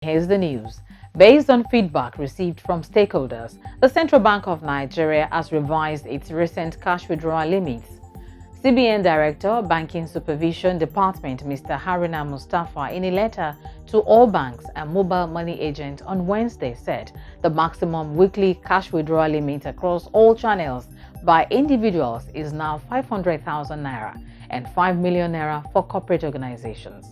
Here's the news. Based on feedback received from stakeholders, the Central Bank of Nigeria has revised its recent cash withdrawal limits. CBN Director, Banking Supervision Department, Mr. Haruna Mustafa, in a letter to all banks and mobile money agents on Wednesday, said the maximum weekly cash withdrawal limit across all channels by individuals is now 500,000 naira and 5 million naira for corporate organizations.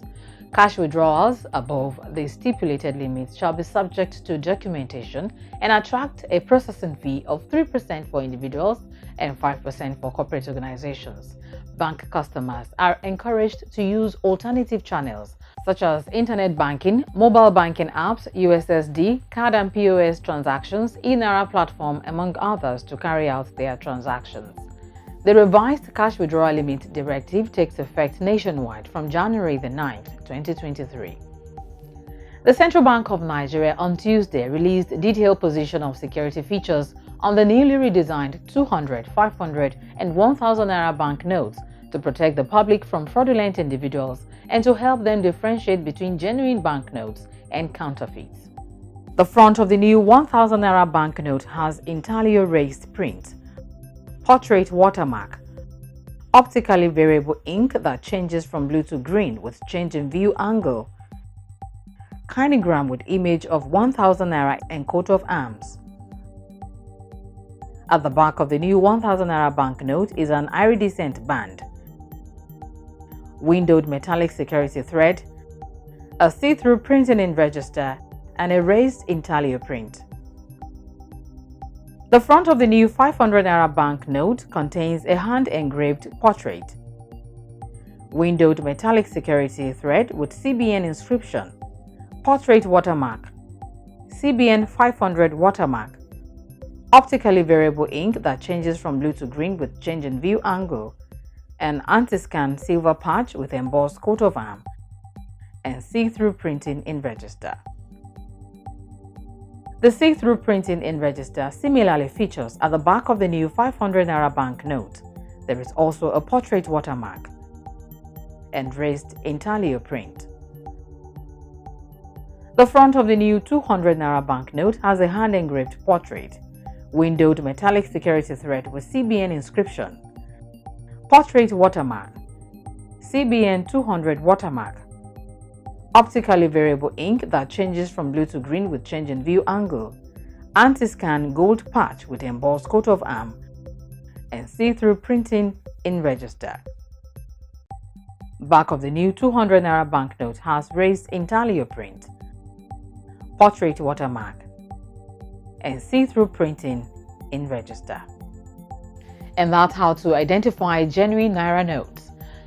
Cash withdrawals above the stipulated limits shall be subject to documentation and attract a processing fee of 3% for individuals and 5% for corporate organizations. Bank customers are encouraged to use alternative channels such as internet banking, mobile banking apps, USSD, card and POS transactions, eNaira platform, among others, to carry out their transactions. The revised cash withdrawal limit directive takes effect nationwide from January the 9th, 2023. The Central Bank of Nigeria on Tuesday released detailed position of security features on the newly redesigned 200, 500 and 1000 naira banknotes to protect the public from fraudulent individuals and to help them differentiate between genuine banknotes and counterfeits. The front of the new 1000 naira banknote has intaglio raised print, portrait watermark, optically variable ink that changes from blue to green with change in view angle, kinegram with image of 1000 naira and coat of arms. At the back of the new 1000 naira banknote is an iridescent band, windowed metallic security thread, a see-through printing in register, and a raised intaglio print. The front of the new 500 naira banknote contains a hand-engraved portrait, windowed metallic security thread with CBN inscription, portrait watermark, CBN 500 watermark, optically variable ink that changes from blue to green with change in view angle, an anti-scan silver patch with embossed coat of arms, and see-through printing in register. The see-through printing in register similarly features at the back of the new 500 naira banknote. There is also a portrait watermark and raised intaglio print. The front of the new 200 naira banknote has a hand-engraved portrait, windowed metallic security thread with CBN inscription, portrait watermark, CBN 200 watermark, optically variable ink that changes from blue to green with change in view angle, anti-scan gold patch with embossed coat of arms, and see-through printing in register. Back of the new 200 naira banknote has raised intaglio print, portrait watermark, and see-through printing in register. And that's how to identify genuine naira notes.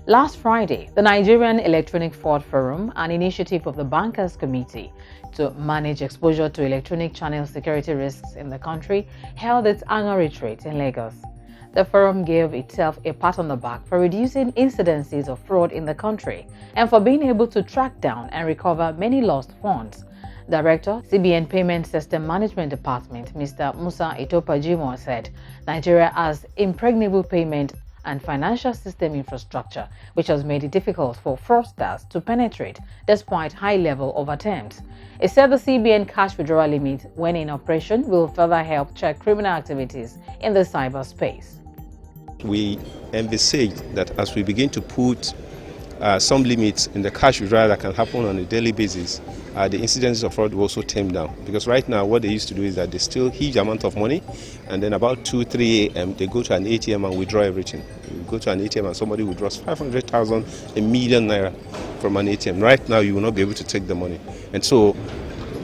Last Friday, the Nigerian Electronic Fraud Forum, an initiative of the Bankers Committee to manage exposure to electronic channel security risks in the country, held its annual retreat in Lagos. The forum gave itself a pat on the back for reducing incidences of fraud in the country and for being able to track down and recover many lost funds. Director, CBN Payment System Management Department, Mr. Musa Itopajimo, said Nigeria has impregnable payment and financial system infrastructure, which has made it difficult for fraudsters to penetrate despite high level of attempts. It said the CBN cash withdrawal limit, when in operation, will further help check criminal activities in the cyberspace. We envisage that as we begin to put some limits in the cash withdrawal that can happen on a daily basis, the incidences of fraud will also tame down. Because right now what they used to do is that they steal huge amount of money, and then about 2-3 a.m. they go to an ATM and withdraw everything. You go to an ATM and somebody withdraws 500,000, a million naira from an ATM. Right now you will not be able to take the money. And so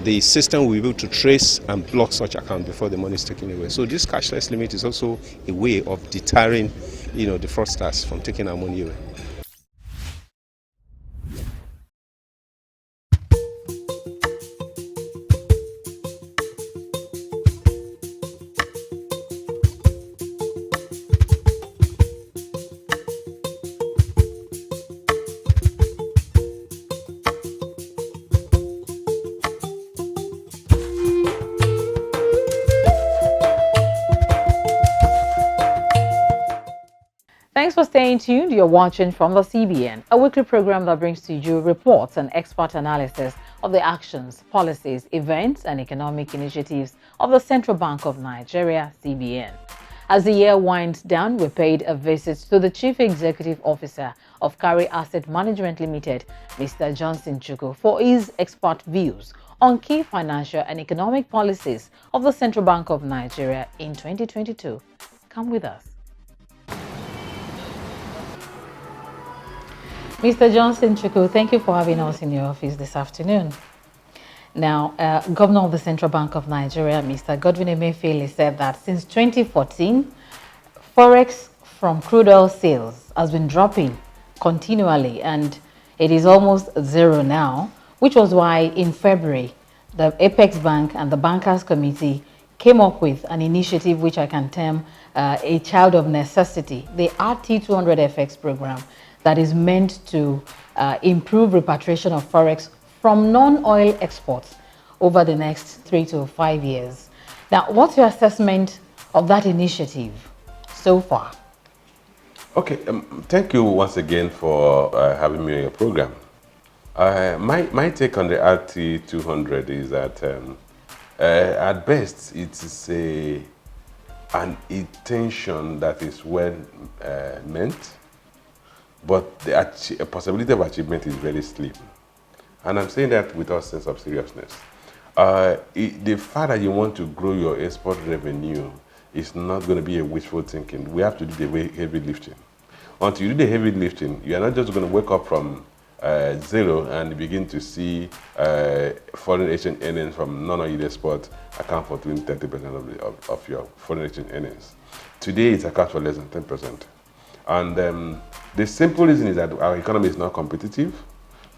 the system will be able to trace and block such account before the money is taken away. So this cashless limit is also a way of deterring, the fraudsters from taking our money away. Thanks for staying tuned. You're watching From the CBN, a weekly program that brings to you reports and expert analysis of the actions, policies, events, and economic initiatives of the Central Bank of Nigeria, CBN. As the year winds down, we paid a visit to the Chief Executive Officer of Carry Asset Management Limited, Mr. Johnson Chukwu, for his expert views on key financial and economic policies of the Central Bank of Nigeria in 2022. Come with us. Mr. Johnson Chukwu, thank you for having us in your office this afternoon. Now, Governor of the Central Bank of Nigeria, Mr. Godwin Emefiele, said that since 2014, forex from crude oil sales has been dropping continually, and it is almost zero now, which was why in February, the Apex Bank and the Bankers Committee came up with an initiative which I can term a child of necessity, the RT200FX program, that is meant to improve repatriation of forex from non-oil exports over the next 3 to 5 years. Now, what's your assessment of that initiative so far? Okay, thank you once again for having me on your program. My take on the RT200 is that at best it is an intention that is well meant, but the possibility of achievement is very slim. And I'm saying that with a sense of seriousness. The fact that you want to grow your export revenue is not going to be a wishful thinking. We have to do the heavy lifting. Until you do the heavy lifting, you are not just going to wake up from zero and begin to see foreign exchange earnings from non-oil export account for 20-30% of your foreign exchange earnings. Today, it accounts for less than 10%. And the simple reason is that our economy is not competitive.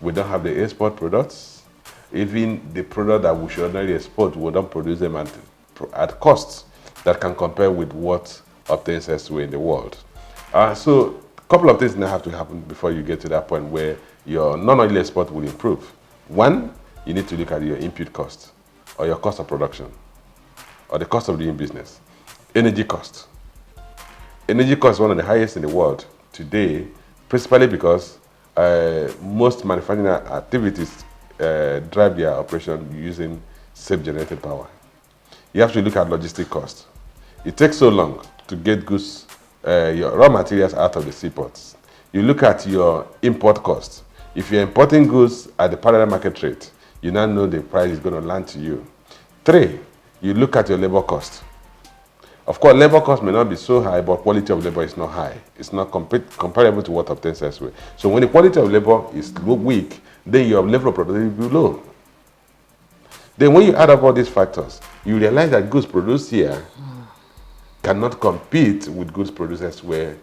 We don't have the export products. Even the product that we should ordinarily export, we don't produce them at costs that can compare with what obtains elsewhere in the world. So a couple of things now have to happen before you get to that point where your non-oil export will improve. One, you need to look at your input cost or your cost of production or the cost of doing business. Energy cost. Energy cost is one of the highest in the world today, principally because most manufacturing activities drive their operation using self-generated power. You have to look at logistic cost. It takes so long to get goods, your raw materials out of the seaports. You look at your import cost. If you're importing goods at the parallel market rate, you now know the price is going to land to you. 3, you look at your labor cost. Of course, labor cost may not be so high, but quality of labor is not high. It's not comparable to what obtains elsewhere. So when the quality of labor is weak, then your level of productivity will be low. Then when you add up all these factors, you realize that goods produced here cannot compete with goods produced elsewhere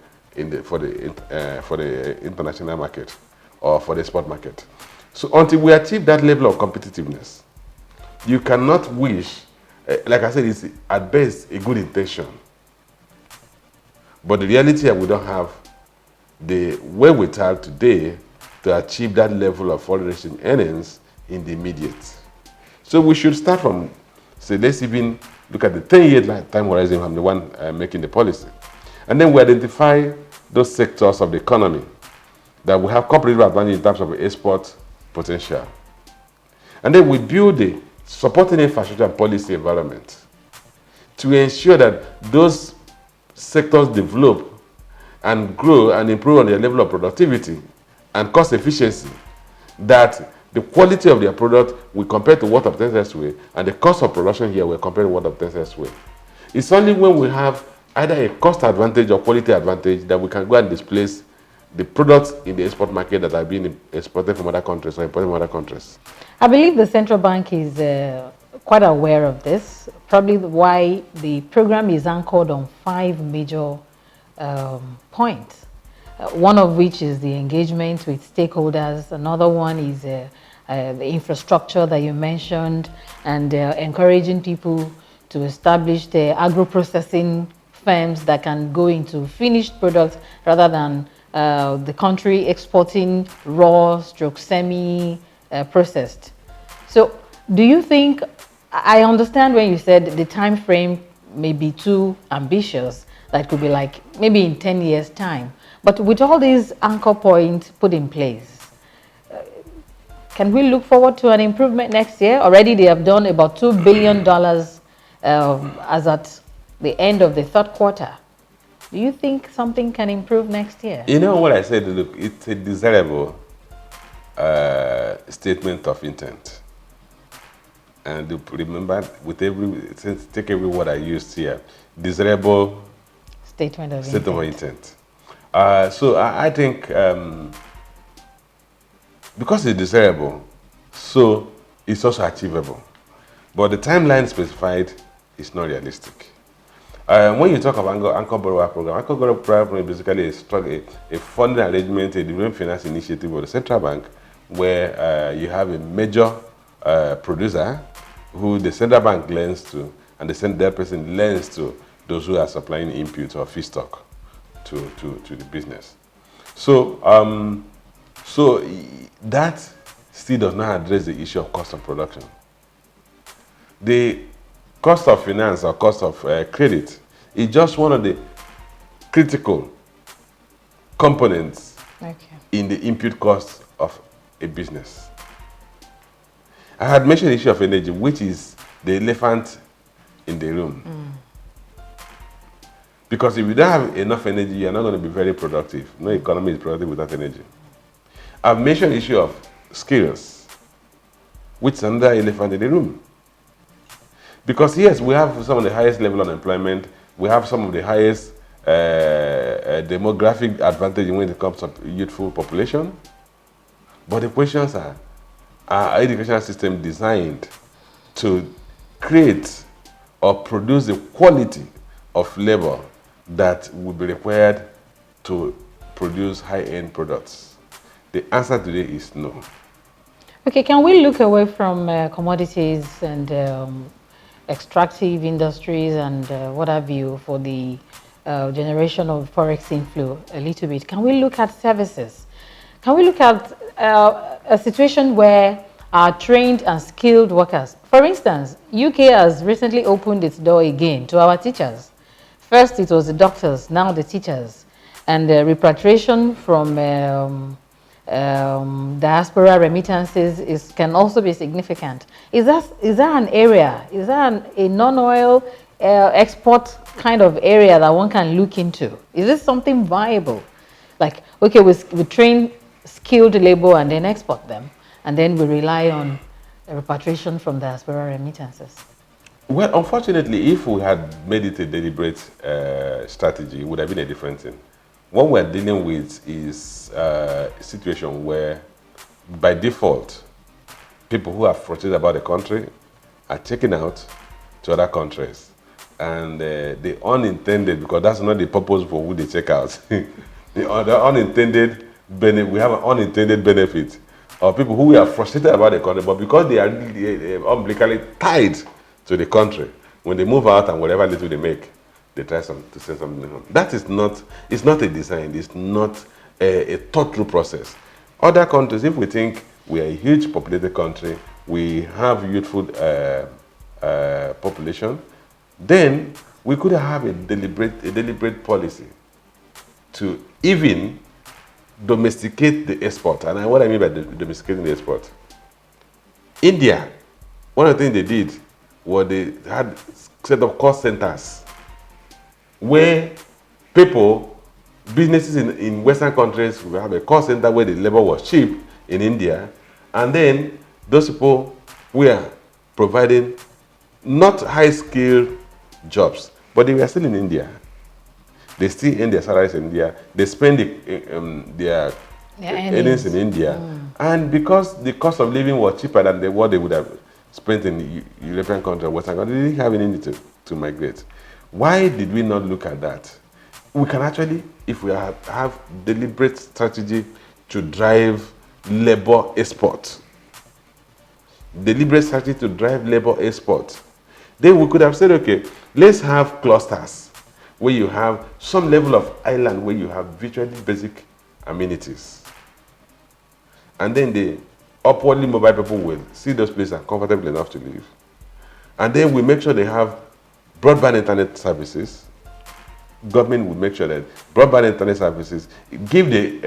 for the international market or for the export market. So until we achieve that level of competitiveness, you cannot wish, like I said, it's at best a good intention. But the reality is we don't have the wherewithal today to achieve that level of foreign exchange earnings in the immediate. So we should start from, say, let's even look at the 10-year time horizon from the one making the policy. And then we identify those sectors of the economy that we have competitive advantage in terms of export potential. And then we build a supporting infrastructure and policy environment to ensure that those sectors develop and grow and improve on their level of productivity and cost efficiency, that the quality of their product will compare to what obtains elsewhere, and the cost of production here will compare to what obtains elsewhere. It's only when we have either a cost advantage or quality advantage that we can go and displace the products in the export market that are being exported from other countries or imported from other countries. I believe the central bank is quite aware of this, probably why the program is anchored on 5 major points. One of which is the engagement with stakeholders. Another one is the infrastructure that you mentioned, and encouraging people to establish the agro-processing firms that can go into finished products rather than the country exporting raw stroke semi-processed. So do you think, I understand when you said the time frame may be too ambitious, that could be like maybe in 10 years time, but with all these anchor points put in place, Can we look forward to an improvement next year? Already they have done about $2 billion as at the end of the third quarter. Do you think something can improve next year? You know what I said, look, it's a desirable statement of intent. And remember, with take every word I used here, desirable statement of intent. So I think because it's desirable, so it's also achievable. But the timeline specified is not realistic. When you talk about Anchor Borrower Program, Anchor Borrower Program is basically a funding arrangement, a development finance initiative of the central bank, where you have a major producer who the central bank lends to, and that person lends to those who are supplying input or feedstock to the business. So, so that still does not address the issue of cost of production. The cost of finance or cost of credit is just one of the critical components in the input cost of a business. I had mentioned the issue of energy, which is the elephant in the room. Because if you don't have enough energy, you're not going to be very productive. No economy is productive without energy. I've mentioned the issue of skills, which is another elephant in the room. Because yes, we have some of the highest level of unemployment, we have some of the highest demographic advantage when it comes to youthful population. But the questions are our educational system designed to create or produce the quality of labor that will be required to produce high-end products? The answer today is no. Okay, can we look away from commodities and extractive industries and what have you for the generation of forex inflow a little bit? Can we look at services? Can we look at a situation where our trained and skilled workers, for instance, UK has recently opened its door again to our teachers. First it was the doctors, now the teachers, and the repatriation from diaspora remittances can also be significant. Is that an area, is that a non-oil export kind of area that one can look into? Is this something viable? Like, okay, we train skilled labor and then export them, and then we rely on repatriation from diaspora remittances. Well, unfortunately, if we had made it a deliberate strategy, it would have been a different thing. What we're dealing with is a situation where, by default, people who are frustrated about the country are checking out to other countries. And the unintended, because that's not the purpose for who they check out, the unintended benefit, we have an unintended benefit of people who are frustrated about the country, but because they are umbilically tied to the country, when they move out and whatever little they make, they try to send something home. That is not, it's not a design, it's not a thought through process. Other countries, if we think we are a huge populated country, we have youthful population, then we could have a deliberate policy to even domesticate the export. And what I mean by domesticating the export, India, one of the things they did was they had set up cost centers where people, businesses in Western countries will have a cost center where the labor was cheap in India, and then those people were providing not high-skilled jobs, but they were still in India. They still earn their salaries in India. They spend their earnings in India. And because the cost of living was cheaper than what they would have spent in European countries or Western countries, they didn't have any need to migrate. Why did we not look at that? We can actually, if we have deliberate strategy to drive labor export, then we could have said, okay, let's have clusters where you have some level of island where you have virtually basic amenities. And then the upwardly mobile people will see those places are comfortable enough to live. And then we make sure they have broadband internet services. Government will make sure that broadband internet services give the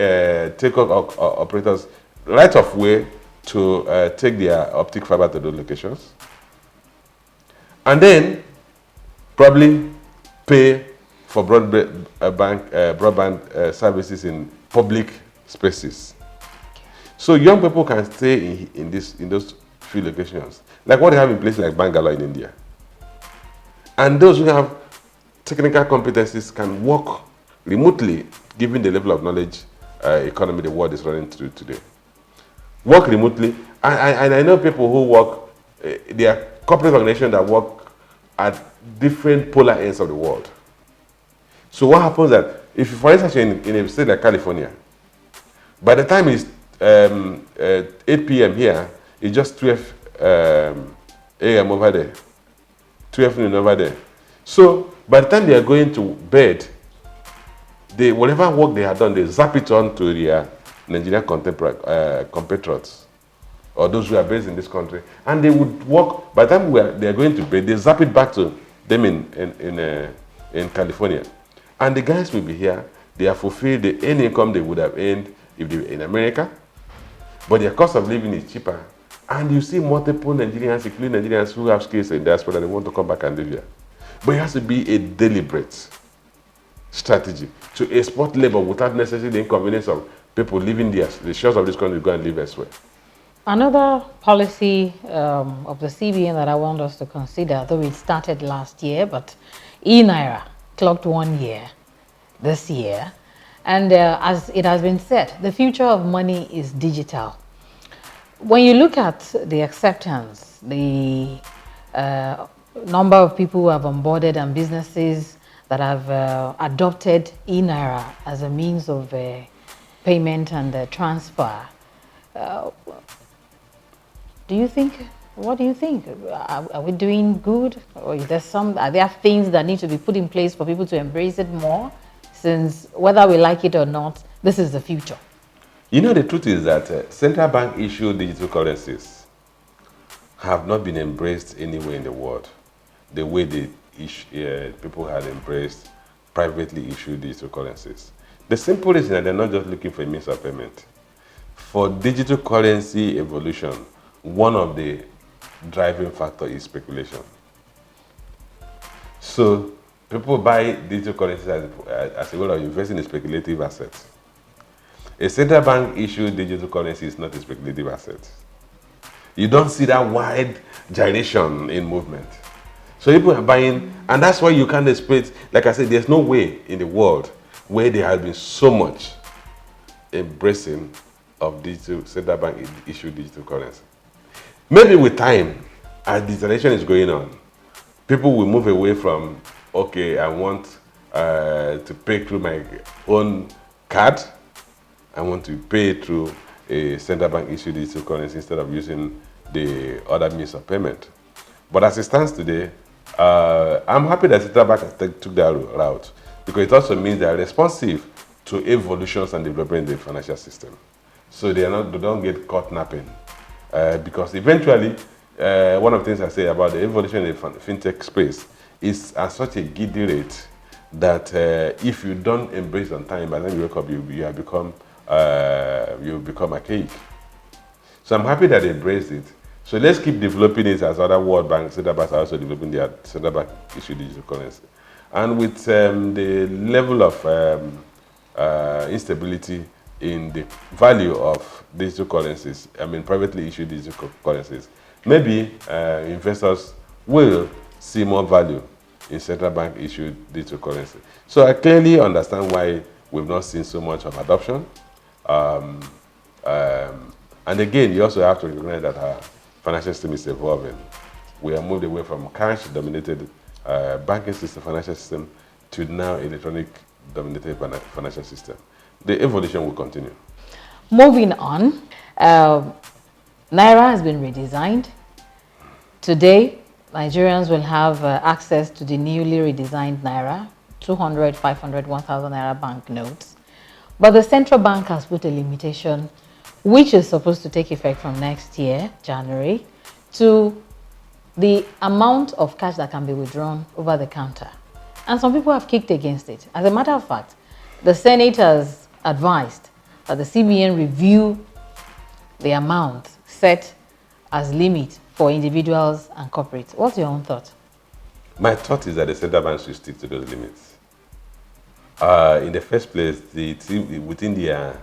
telco operators right of way to take their optic fiber to those locations, and then probably pay for broadband services in public spaces. So young people can stay in those few locations, like what they have in places like Bangalore in India. And those who have technical competencies can work remotely, given the level of knowledge economy the world is running through today. Work remotely, and I know people who work, there are corporate organizations that work at different polar ends of the world. So what happens that if you, for instance, in a state like California, by the time it's 8 p.m. here, it's just 12 a.m. over there, 12 noon over there. So by the time they are going to bed, whatever work they have done, they zap it on to their Nigerian compatriots, or those who are based in this country, and they would work. By the time they are going to bed, they zap it back to them in California, and the guys will be here. They have fulfilled the any income they would have earned if they were in America, but their cost of living is cheaper. And you see multiple Nigerians, including Nigerians who have skills in diaspora, that they want to come back and live here. But it has to be a deliberate strategy to export labor without necessarily the inconvenience of people living the shores of this country to go and live elsewhere. Another policy of the CBN that I want us to consider, though it started last year, but naira clocked 1 year this year. And as it has been said, the future of money is digital. When you look at the acceptance, the number of people who have onboarded and businesses that have adopted naira as a means of payment and transfer, what do you think? Are we doing good? Or is there are there things that need to be put in place for people to embrace it more? Since whether we like it or not, this is the future. You know, the truth is that central bank issued digital currencies have not been embraced anywhere in the world the way people had embraced privately issued digital currencies. The simple reason that they're not just looking for a means of payment. For digital currency evolution, one of the driving factors is speculation. So people buy digital currencies as a way of investing in speculative assets. A central bank issued digital currency is not a speculative asset. You don't see that wide gyration in movement. So people are buying, and that's why you can't expect, like I said, there's no way in the world where there has been so much embracing of digital central bank issued digital currency. Maybe with time, as digitalization is going on, people will move away from, okay, I want to pay through my own card. I want to pay through a central bank issued digital currency instead of using the other means of payment. But as it stands today, I'm happy that central bank took that route, because it also means they are responsive to evolutions and development in the financial system. So they don't get caught napping. Because eventually, one of the things I say about the evolution in the fintech space is at such a giddy rate that if you don't embrace on time, by the time you wake up, you become archaic. So I'm happy that they embraced it. So let's keep developing it as other World Bank central banks are also developing their central bank issued digital currency. And with the level of instability in the value of digital currencies, privately issued digital currencies, maybe investors will see more value in central bank issued digital currency. So I clearly understand why we've not seen so much of adoption. And again, you also have to recognize that our financial system is evolving. We have moved away from cash-dominated banking system, financial system, to now electronic-dominated financial system. The evolution will continue. Moving on, naira has been redesigned. Today, Nigerians will have access to the newly redesigned naira, 200, 500, 1,000 naira banknotes. But the central bank has put a limitation, which is supposed to take effect from next year, January, to the amount of cash that can be withdrawn over the counter. And some people have kicked against it. As a matter of fact, the Senate has advised that the CBN review the amount set as limit for individuals and corporates. What's your own thought? My thought is that the central bank should stick to those limits. In the first place, within their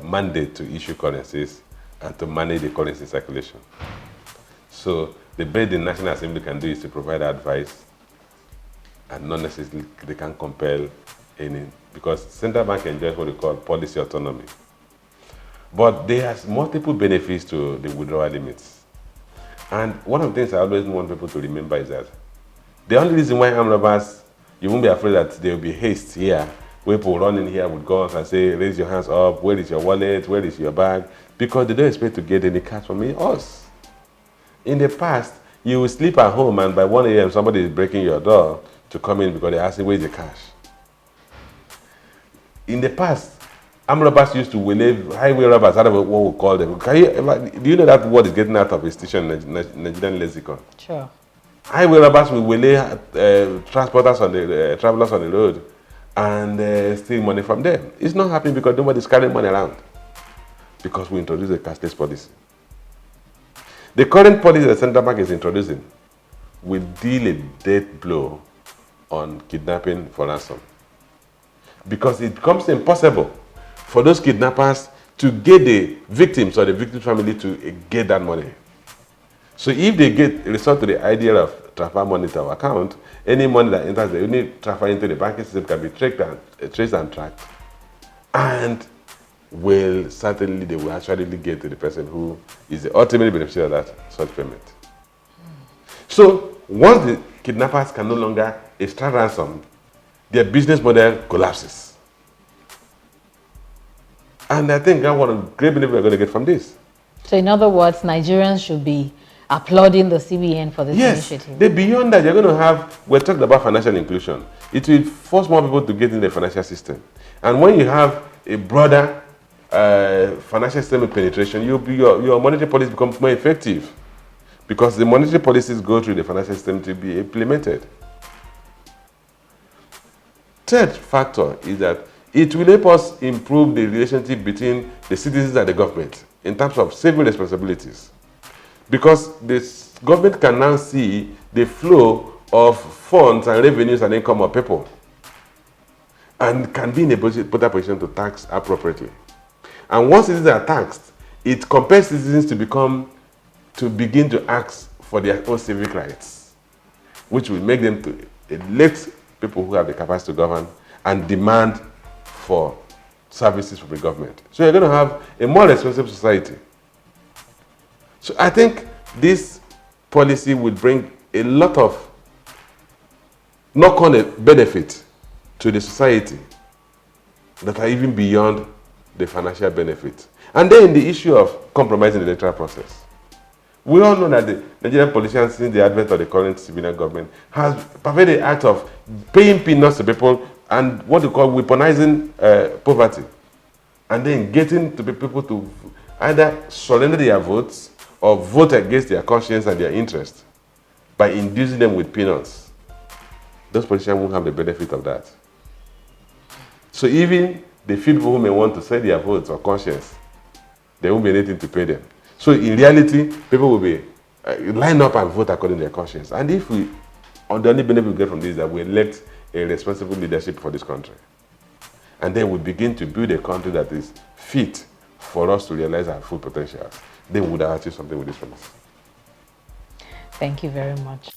mandate to issue currencies and to manage the currency circulation. So the best the National Assembly can do is to provide advice, and not necessarily they can compel any, because central bank enjoys what we call policy autonomy. But there has multiple benefits to the withdrawal limits. And one of the things I always want people to remember is that the only reason why armed robbers, you won't be afraid that there will be haste here, where people run in here with guns and say, raise your hands up, where is your wallet, where is your bag? Because they don't expect to get any cash from us. In the past, you will sleep at home and by 1 a.m. somebody is breaking your door to come in because they're asking, where's the cash? In the past, armed robbers used to waylay highway robbers, out of what we call them. Do you know that word is getting out of a station in Nigerian lexicon? Sure. Highway robbers will waylay transporters on the travelers on the road and steal money from them. It's not happening because nobody's carrying money around. Because we introduced a cashless policy. The current policy the central bank is introducing will deal a death blow on kidnapping for ransom. Because it becomes impossible for those kidnappers to get the victims or the victim's family to get that money. So if they resort to the idea of transfer money to our account, any money that enters the unit transfer into the banking system can be traced and tracked, and they will actually get to the person who is the ultimate beneficiary of that such payment. So once the kidnappers can no longer extract ransom, their business model collapses. And I think that's one of the great benefits we're going to get from this. So in other words, Nigerians should be applauding the CBN for this initiative. Yes, beyond that, you're going to have, we're talking about financial inclusion. It will force more people to get in the financial system. And when you have a broader financial system penetration, your monetary policy becomes more effective because the monetary policies go through the financial system to be implemented. Third factor is that it will help us improve the relationship between the citizens and the government in terms of civil responsibilities. Because the government can now see the flow of funds and revenues and income of people and can be in a better position to tax appropriately. And once citizens are taxed, it compels citizens to begin to ask for their own civic rights, which will make them to elect people who have the capacity to govern and demand for services from the government. So you're going to have a more responsible society. So I think this policy will bring a lot of knock-on benefit to the society that are even beyond the financial benefit. And then the issue of compromising the electoral process. We all know that the Nigerian politicians, since the advent of the current civilian government, has pervaded the act of paying peanuts to people and what they call weaponizing poverty. And then getting to people to either surrender their votes or vote against their conscience and their interest by inducing them with peanuts. Those politicians won't have the benefit of that. So even the few people who may want to sell their votes or conscience, there won't be anything to pay them. So in reality, people will be line up and vote according to their conscience. And if the only benefit we get from this is that we elect a responsible leadership for this country. And then we begin to build a country that is fit for us to realize our full potentials. Then we would have achieved something with this from us. Thank you very much.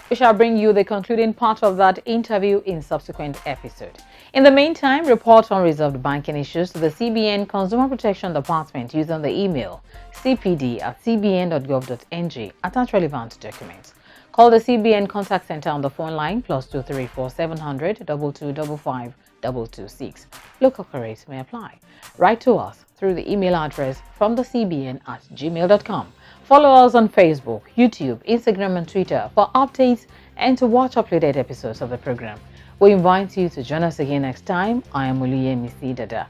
We shall bring you the concluding part of that interview in subsequent episode. In the meantime, report unresolved banking issues to the CBN Consumer Protection Department using the email cpd@cbn.gov.ng. Attach relevant documents. Call the CBN contact center on the phone line +234 700 2255 226. Local rates may apply. Write to us through the email address fromthecbn@gmail.com. Follow us on Facebook, YouTube, Instagram, and Twitter for updates and to watch uploaded episodes of the program. We invite you to join us again next time. I am Oluyemisi Dada.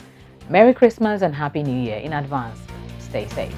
Merry Christmas and Happy New Year in advance. Stay safe.